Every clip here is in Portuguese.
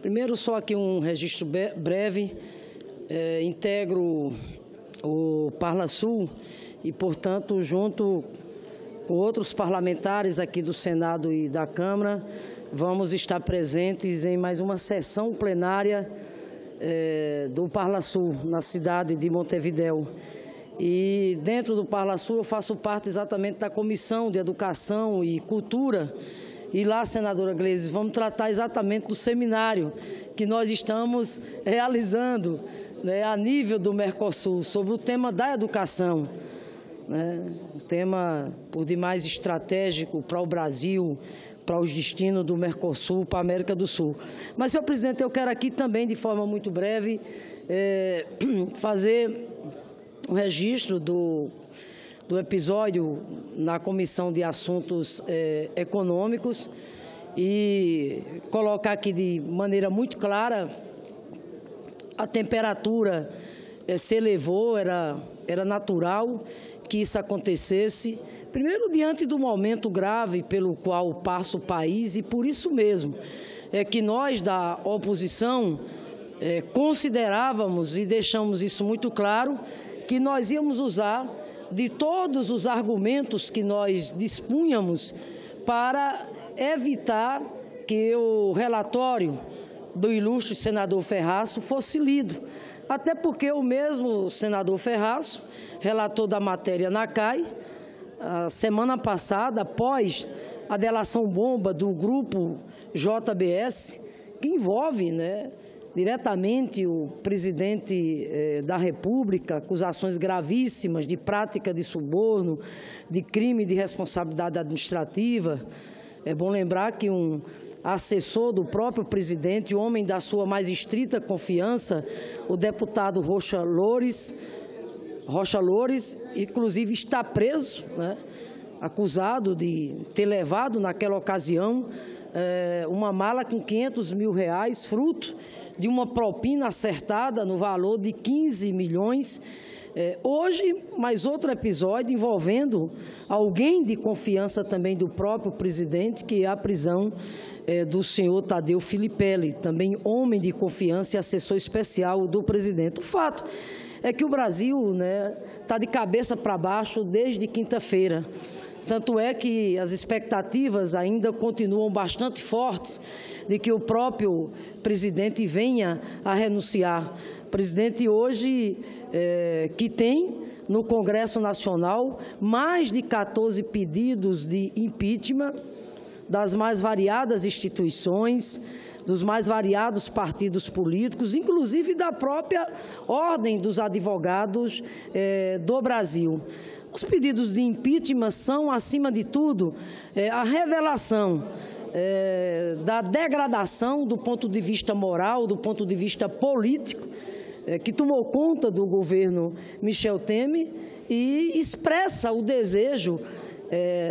Primeiro, só aqui um registro breve. Integro o Parlasul e, portanto, junto com outros parlamentares aqui do Senado e da Câmara, vamos estar presentes em mais uma sessão plenária do Parlasul, na cidade de Montevidéu. E dentro do Parlasul eu faço parte exatamente da Comissão de Educação e Cultura. E lá, senadora Gleisi, vamos tratar exatamente do seminário que nós estamos realizando, né, a nível do Mercosul, sobre o tema da educação, né, um tema por demais estratégico para o Brasil, para os destinos do Mercosul, para a América do Sul. Mas, senhor presidente, eu quero aqui também, de forma muito breve, fazer um registro do episódio na Comissão de Assuntos Econômicos e colocar aqui de maneira muito clara: a temperatura se elevou, era natural que isso acontecesse, primeiro diante do momento grave pelo qual passa o país, e por isso mesmo é que nós da oposição considerávamos e deixamos isso muito claro, que nós íamos usar de todos os argumentos que nós dispunhamos para evitar que o relatório do ilustre senador Ferraço fosse lido. Até porque o mesmo senador Ferraço, relator da matéria na CAI, a semana passada, após a delação bomba do grupo JBS, que envolve, né, diretamente o presidente da República, acusações gravíssimas de prática de suborno, de crime de responsabilidade administrativa. É bom lembrar que um assessor do próprio presidente, homem da sua mais estrita confiança, o deputado Rocha Loures, inclusive está preso, né, acusado de ter levado naquela ocasião uma mala com R$500 mil, fruto de uma propina acertada no valor de 15 milhões. Hoje, mais outro episódio envolvendo alguém de confiança também do próprio presidente, que é a prisão do senhor Tadeu Filipelli, também homem de confiança e assessor especial do presidente. O fato é que o Brasil, né, está de cabeça para baixo desde quinta-feira. Tanto é que as expectativas ainda continuam bastante fortes de que o próprio presidente venha a renunciar. O presidente hoje que tem no Congresso Nacional mais de 14 pedidos de impeachment das mais variadas instituições, dos mais variados partidos políticos, inclusive da própria Ordem dos Advogados do Brasil. Os pedidos de impeachment são, acima de tudo, a revelação da degradação do ponto de vista moral, do ponto de vista político, que tomou conta do governo Michel Temer e expressa o desejo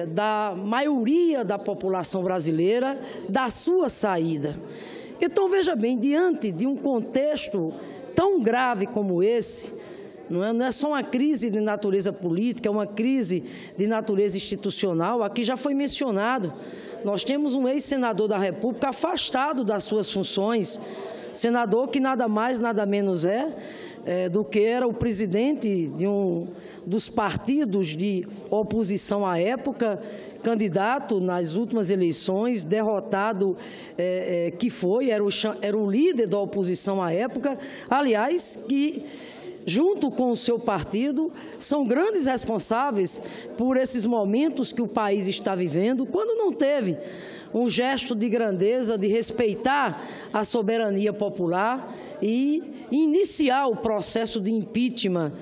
da maioria da população brasileira da sua saída. Então, veja bem, diante de um contexto tão grave como esse, não é só uma crise de natureza política, é uma crise de natureza institucional. Aqui já foi mencionado, nós temos um ex-senador da República afastado das suas funções, senador que nada mais, nada menos do que era o presidente de um dos partidos de oposição à época, candidato nas últimas eleições, derrotado que foi, era o líder da oposição à época, aliás, que junto com o seu partido, são grandes responsáveis por esses momentos que o país está vivendo, quando não teve um gesto de grandeza, de respeitar a soberania popular e iniciar o processo de impeachment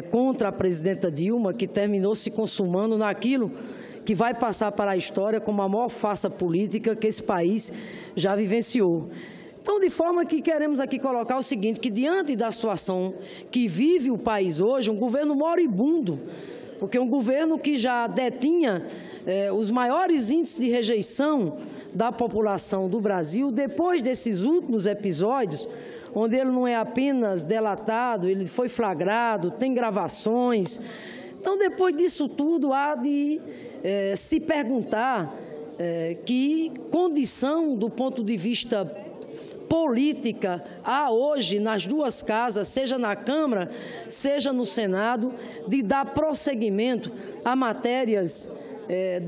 contra a presidenta Dilma, que terminou se consumando naquilo que vai passar para a história como a maior farsa política que esse país já vivenciou. Então, de forma que queremos aqui colocar o seguinte, que diante da situação que vive o país hoje, um governo moribundo, porque um governo que já detinha os maiores índices de rejeição da população do Brasil, depois desses últimos episódios, onde ele não é apenas delatado, ele foi flagrado, tem gravações. Então, depois disso tudo, há de se perguntar que condição do ponto de vista política há hoje nas duas casas, seja na Câmara, seja no Senado, de dar prosseguimento a matérias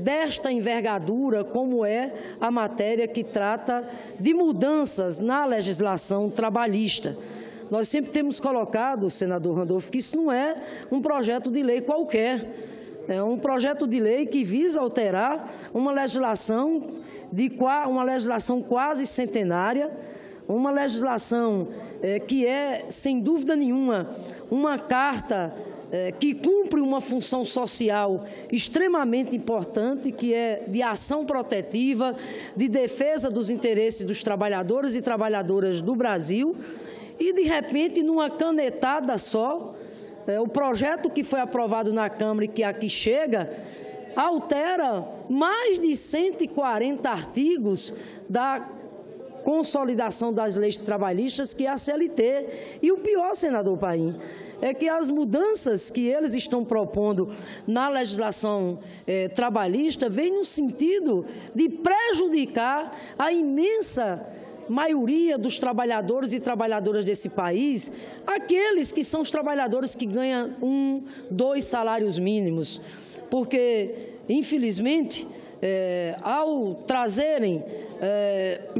desta envergadura, como é a matéria que trata de mudanças na legislação trabalhista. Nós sempre temos colocado, senador Randolfo, que isso não é um projeto de lei qualquer. É um projeto de lei que visa alterar uma legislação quase centenária, uma legislação que é, sem dúvida nenhuma, uma carta que cumpre uma função social extremamente importante, que é de ação protetiva, de defesa dos interesses dos trabalhadores e trabalhadoras do Brasil, e, de repente, numa canetada só, o projeto que foi aprovado na Câmara e que aqui chega, altera mais de 140 artigos da consolidação das leis trabalhistas, que é a CLT. E o pior, senador Paim, é que as mudanças que eles estão propondo na legislação trabalhista vêm no sentido de prejudicar a imensa maioria dos trabalhadores e trabalhadoras desse país, aqueles que são os trabalhadores que ganham 1, 2 salários mínimos, porque, infelizmente, ao trazerem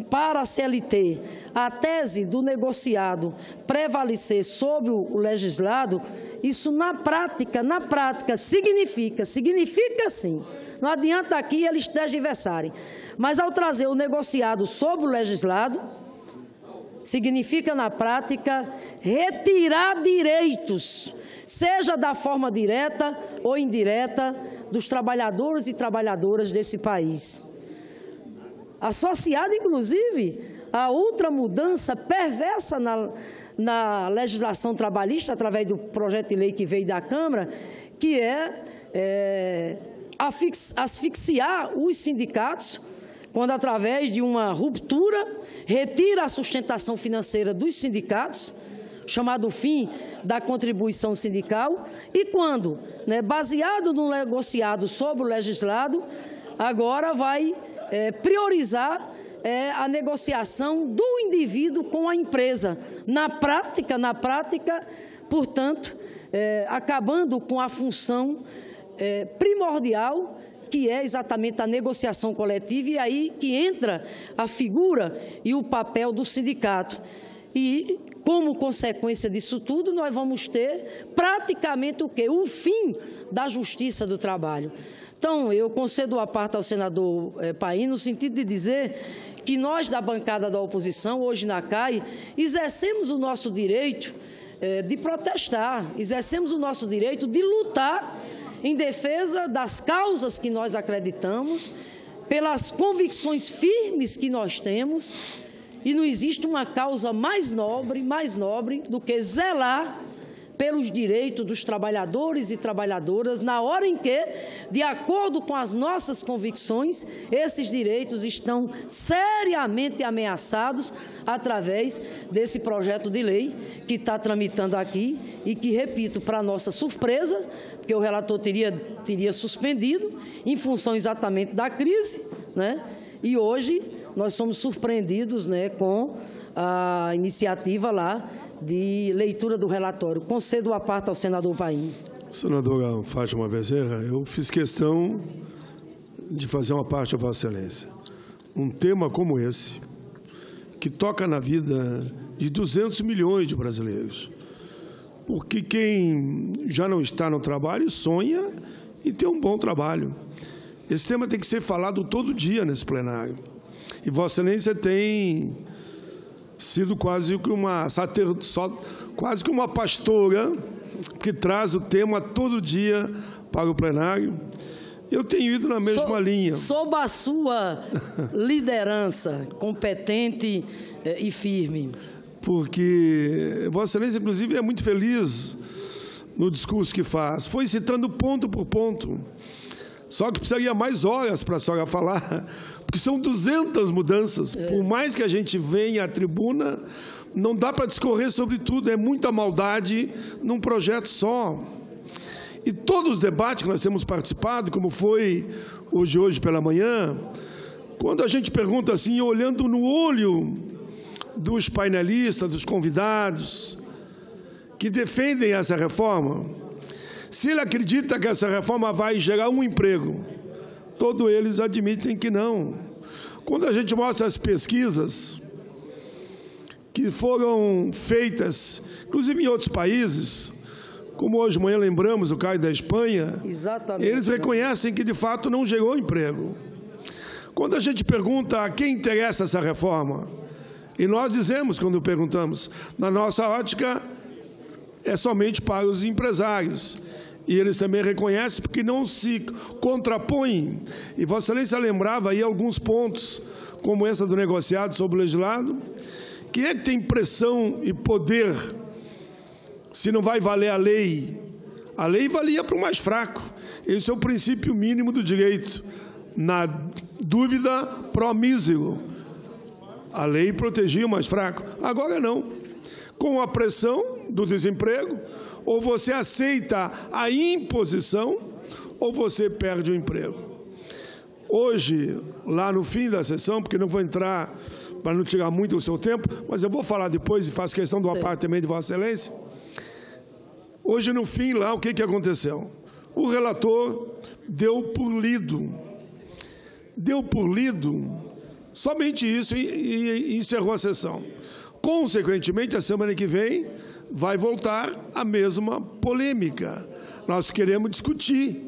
para a CLT a tese do negociado prevalecer sobre o legislado, isso na prática significa sim. Não adianta aqui eles tergiversarem. Mas ao trazer o negociado sobre o legislado, significa na prática retirar direitos, seja da forma direta ou indireta, dos trabalhadores e trabalhadoras desse país. Associada, inclusive, a outra mudança perversa na legislação trabalhista, através do projeto de lei que veio da Câmara, que é asfixiar os sindicatos, quando, através de uma ruptura, retira a sustentação financeira dos sindicatos, chamado fim da contribuição sindical, e quando, baseado no negociado sobre o legislado, agora vai priorizar a negociação do indivíduo com a empresa. Na prática, portanto, acabando com a função primordial, que é exatamente a negociação coletiva, e aí que entra a figura e o papel do sindicato. E, como consequência disso tudo, nós vamos ter praticamente o quê? O fim da justiça do trabalho. Então, eu concedo a parte ao senador Paim, no sentido de dizer que nós, da bancada da oposição, hoje na CAI, exercemos o nosso direito de protestar, exercemos o nosso direito de lutar em defesa das causas que nós acreditamos, pelas convicções firmes que nós temos, e não existe uma causa mais nobre do que zelar pelos direitos dos trabalhadores e trabalhadoras, na hora em que, de acordo com as nossas convicções, esses direitos estão seriamente ameaçados através desse projeto de lei que está tramitando aqui e que, repito, para nossa surpresa, porque o relator teria suspendido em função exatamente da crise, e hoje nós somos surpreendidos com a iniciativa lá de leitura do relatório. Concedo a parte ao senador Paim. Senadora Fátima Bezerra, eu fiz questão de fazer uma parte a Vossa Excelência. Um tema como esse, que toca na vida de 200 milhões de brasileiros. Porque quem já não está no trabalho sonha em ter um bom trabalho. Esse tema tem que ser falado todo dia nesse plenário. E Vossa Excelência tem sido quase que uma pastora que traz o tema todo dia para o plenário. Eu tenho ido na mesma linha. Sob a sua liderança competente e firme. Porque Vossa Excelência, inclusive, é muito feliz no discurso que faz. Foi citando ponto por ponto. Só que precisaria mais horas para a senhora falar, porque são 200 mudanças. Por mais que a gente venha à tribuna, não dá para discorrer sobre tudo. É muita maldade num projeto só. E todos os debates que nós temos participado, como foi hoje pela manhã, quando a gente pergunta assim, olhando no olho dos painelistas, dos convidados, que defendem essa reforma, se ele acredita que essa reforma vai gerar um emprego, todos eles admitem que não. Quando a gente mostra as pesquisas que foram feitas, inclusive em outros países, como hoje de manhã lembramos o caso da Espanha, exatamente, eles reconhecem que, de fato, não gerou emprego. Quando a gente pergunta a quem interessa essa reforma, e nós dizemos, quando perguntamos, na nossa ótica, é somente para os empresários. E eles também reconhecem porque não se contrapõem. E Vossa Excelência lembrava aí alguns pontos, como essa do negociado sobre o legislado. Quem é que tem pressão e poder se não vai valer a lei? A lei valia para o mais fraco. Esse é o princípio mínimo do direito. Na dúvida, pro mísero. A lei protegia o mais fraco. Agora não. Com a pressão do desemprego, ou você aceita a imposição, ou você perde o emprego. Hoje, lá no fim da sessão, porque não vou entrar para não tirar muito o seu tempo, mas eu vou falar depois e faço questão do apartamento de Vossa Excelência. Hoje, no fim, lá, o que aconteceu? O relator deu por lido. Deu por lido somente isso e encerrou a sessão. Consequentemente, a semana que vem vai voltar a mesma polêmica. Nós queremos discutir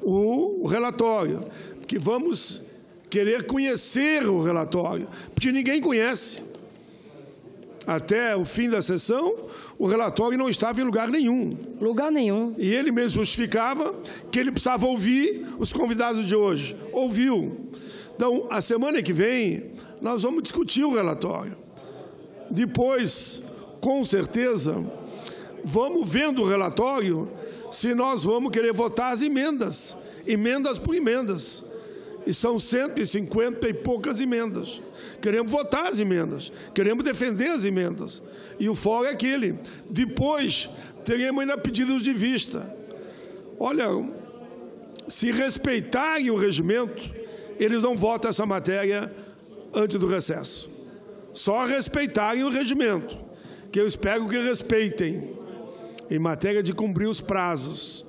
o relatório, porque vamos querer conhecer o relatório, porque ninguém conhece. Até o fim da sessão, o relatório não estava em lugar nenhum. Lugar nenhum. E ele mesmo justificava que ele precisava ouvir os convidados de hoje. Ouviu. Então, a semana que vem, nós vamos discutir o relatório. Depois, com certeza, vamos vendo o relatório se nós vamos querer votar as emendas, emendas por emendas. E são 150 e poucas emendas. Queremos votar as emendas, queremos defender as emendas. E o fórum é aquele. Depois, teremos ainda pedidos de vista. Olha, se respeitarem o regimento, eles não votam essa matéria antes do recesso. Só respeitarem o regimento, que eu espero que respeitem, em matéria de cumprir os prazos.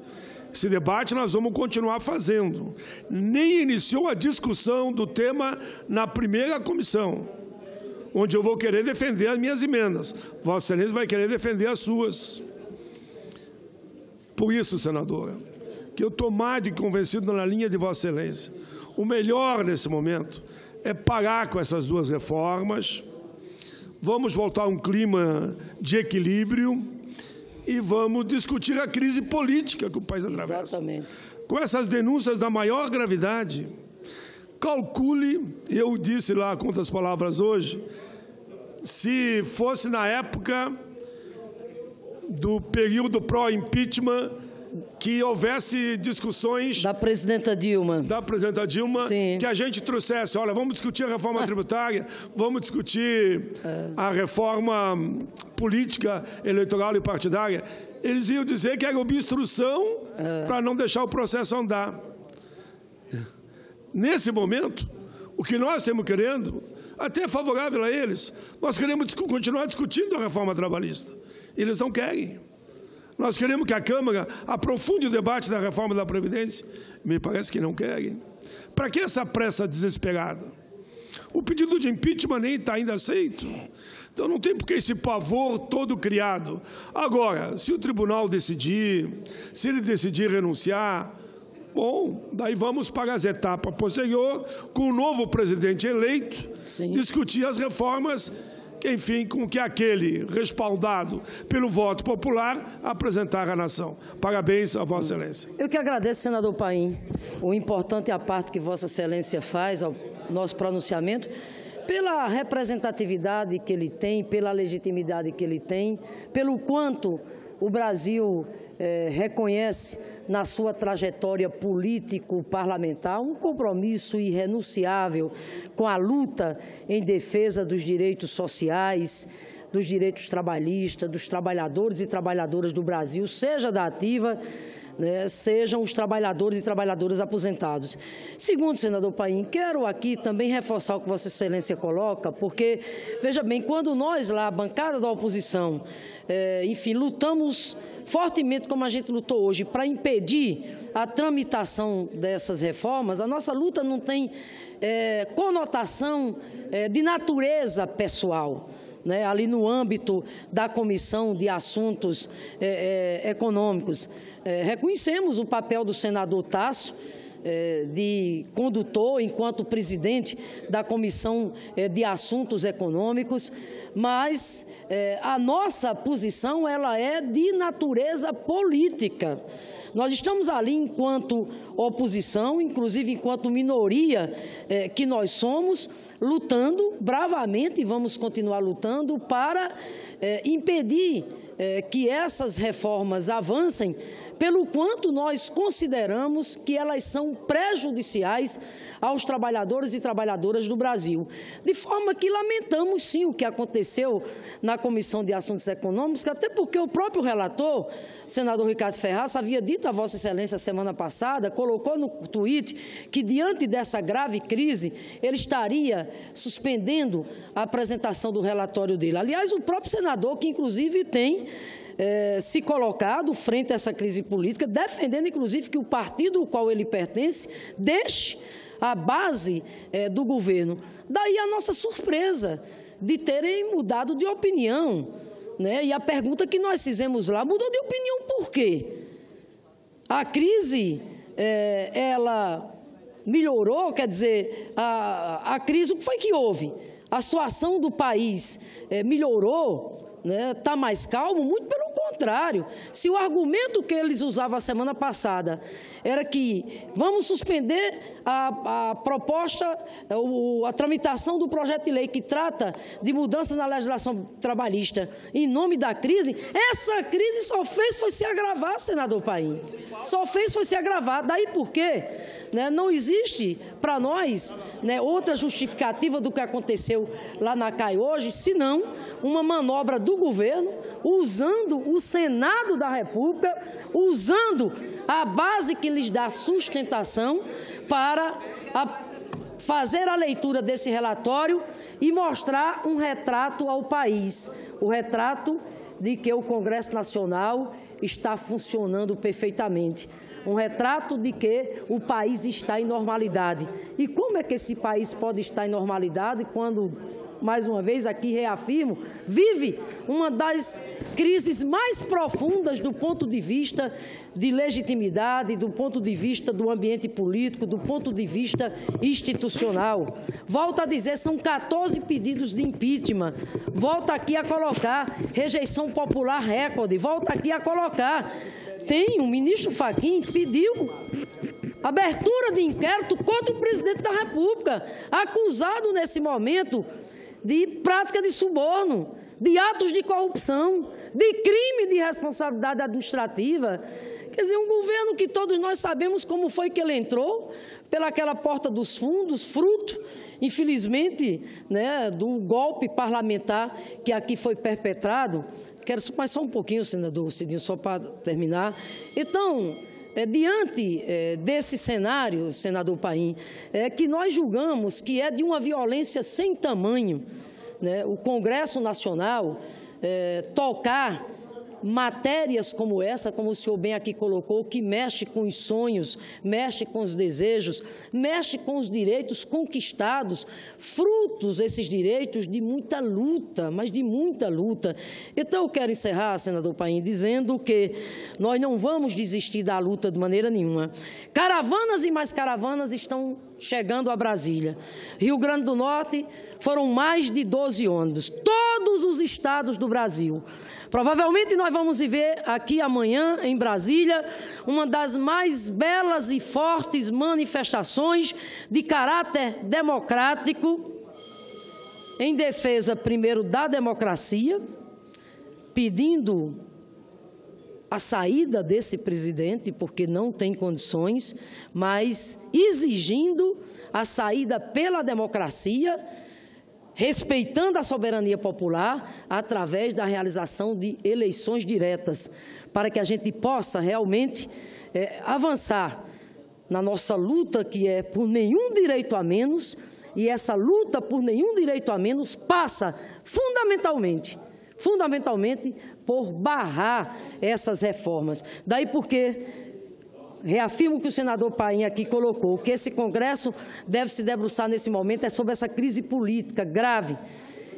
Esse debate nós vamos continuar fazendo. Nem iniciou a discussão do tema na primeira comissão, onde eu vou querer defender as minhas emendas. Vossa Excelência vai querer defender as suas. Por isso, senadora, que eu estou mais de convencido na linha de Vossa Excelência. O melhor nesse momento é parar com essas duas reformas. Vamos voltar a um clima de equilíbrio e vamos discutir a crise política que o país atravessa. Exatamente. Com essas denúncias da maior gravidade, calcule, eu disse lá com outras palavras hoje, se fosse na época do período pró-impeachment, que houvesse discussões... Da presidenta Dilma. Da presidenta Dilma, sim, que a gente trouxesse, olha, vamos discutir a reforma tributária, vamos discutir a reforma política, eleitoral e partidária. Eles iam dizer que era obstrução para não deixar o processo andar. Nesse momento, o que nós estamos querendo, até é favorável a eles, nós queremos continuar discutindo a reforma trabalhista. Eles não querem. Nós queremos que a Câmara aprofunde o debate da reforma da Previdência. Me parece que não querem. Para que essa pressa desesperada? O pedido de impeachment nem está ainda aceito. Então não tem por que esse pavor todo criado. Agora, se o tribunal decidir, se ele decidir renunciar, bom, daí vamos para as etapas posteriores, com o novo presidente eleito, sim, discutir as reformas, que, enfim, com que aquele respaldado pelo voto popular apresentar à nação. Parabéns a Vossa Excelência. Eu que agradeço, senador Paim, o importante é a parte que Vossa Excelência faz ao nosso pronunciamento, pela representatividade que ele tem, pela legitimidade que ele tem, pelo quanto o Brasil reconhece na sua trajetória político-parlamentar um compromisso irrenunciável com a luta em defesa dos direitos sociais, dos direitos trabalhistas, dos trabalhadores e trabalhadoras do Brasil, seja da ativa, né, sejam os trabalhadores e trabalhadoras aposentados. Segundo, senador Paim, quero aqui também reforçar o que Vossa Excelência coloca, porque, veja bem, quando nós lá, a bancada da oposição, enfim, lutamos fortemente, como a gente lutou hoje, para impedir a tramitação dessas reformas, a nossa luta não tem conotação de natureza pessoal, né, ali no âmbito da Comissão de Assuntos Econômicos. Reconhecemos o papel do senador Tasso, de condutor, enquanto presidente da Comissão de Assuntos Econômicos, mas a nossa posição ela é de natureza política. Nós estamos ali enquanto oposição, inclusive enquanto minoria que nós somos, lutando bravamente, e vamos continuar lutando, para impedir que essas reformas avancem, pelo quanto nós consideramos que elas são prejudiciais aos trabalhadores e trabalhadoras do Brasil. De forma que lamentamos, sim, o que aconteceu na Comissão de Assuntos Econômicos, até porque o próprio relator, senador Ricardo Ferraz, havia dito a Vossa Excelência semana passada, colocou no tweet que, diante dessa grave crise, ele estaria suspendendo a apresentação do relatório dele. Aliás, o próprio senador, que inclusive tem se colocado frente a essa crise política, defendendo, inclusive, que o partido ao qual ele pertence deixe a base do governo. Daí a nossa surpresa de terem mudado de opinião, né? E a pergunta que nós fizemos lá, mudou de opinião por quê? A crise, ela melhorou, quer dizer, a crise, o que foi que houve? A situação do país melhorou, né? Está mais calmo? Muito pelo contrário. Se o argumento que eles usavam a semana passada era que vamos suspender a proposta, a tramitação do projeto de lei que trata de mudança na legislação trabalhista em nome da crise, essa crise só fez foi se agravar, senador Paim. Só fez foi se agravar. Daí por quê? Né? Não existe para nós, né, outra justificativa do que aconteceu lá na CAI hoje, senão uma manobra do governo, usando o Senado da República, usando a base que lhes dá sustentação para fazer a leitura desse relatório e mostrar um retrato ao país, o retrato de que o Congresso Nacional está funcionando perfeitamente, um retrato de que o país está em normalidade. E como é que esse país pode estar em normalidade quando, mais uma vez aqui reafirmo, vive uma das crises mais profundas do ponto de vista de legitimidade, do ponto de vista do ambiente político, do ponto de vista institucional. Volto a dizer, são 14 pedidos de impeachment. Volto aqui a colocar rejeição popular recorde. Volto aqui a colocar. Tem o ministro Fachin pediu abertura de inquérito contra o presidente da República, acusado nesse momento de prática de suborno, de atos de corrupção, de crime de responsabilidade administrativa. Quer dizer, um governo que todos nós sabemos como foi que ele entrou, pelaquela porta dos fundos, fruto, infelizmente, né, do golpe parlamentar que aqui foi perpetrado. Quero mais só um pouquinho, senador Cidinho, só para terminar. Então, diante desse cenário, senador Paim, que nós julgamos que é de uma violência sem tamanho, né, o Congresso Nacional tocar matérias como essa, como o senhor bem aqui colocou, que mexe com os sonhos, mexe com os desejos, mexe com os direitos conquistados, frutos esses direitos de muita luta, mas de muita luta. Então, eu quero encerrar, senador Paim, dizendo que nós não vamos desistir da luta de maneira nenhuma. Caravanas e mais caravanas estão chegando a Brasília. Rio Grande do Norte foram mais de 12 ônibus, todos os estados do Brasil. Provavelmente nós vamos viver aqui amanhã, em Brasília, uma das mais belas e fortes manifestações de caráter democrático em defesa, primeiro, da democracia, pedindo a saída desse presidente, porque não tem condições, mas exigindo a saída pela democracia respeitando a soberania popular através da realização de eleições diretas, para que a gente possa realmente avançar na nossa luta, que é por nenhum direito a menos, e essa luta por nenhum direito a menos passa fundamentalmente por barrar essas reformas. Daí porque reafirmo que o senador Paim aqui colocou, que esse Congresso deve se debruçar nesse momento é sobre essa crise política grave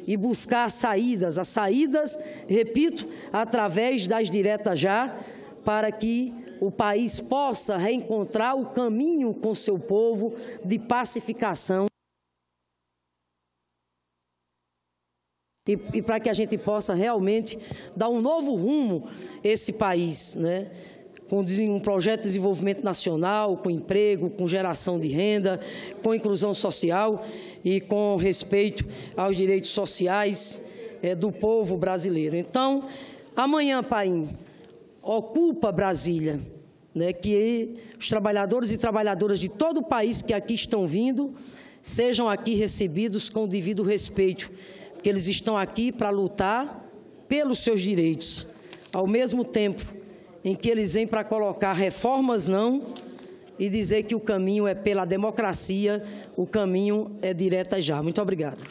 e buscar as saídas, repito, através das diretas já, para que o país possa reencontrar o caminho com seu povo de pacificação e para que a gente possa realmente dar um novo rumo a esse país, né? Com um projeto de desenvolvimento nacional, com emprego, com geração de renda, com inclusão social e com respeito aos direitos sociais do povo brasileiro. Então, amanhã, Paim, ocupa Brasília, né, que os trabalhadores e trabalhadoras de todo o país que aqui estão vindo sejam aqui recebidos com o devido respeito, porque eles estão aqui para lutar pelos seus direitos, ao mesmo tempo em que eles vêm para colocar reformas não e dizer que o caminho é pela democracia, o caminho é direta já. Muito obrigado.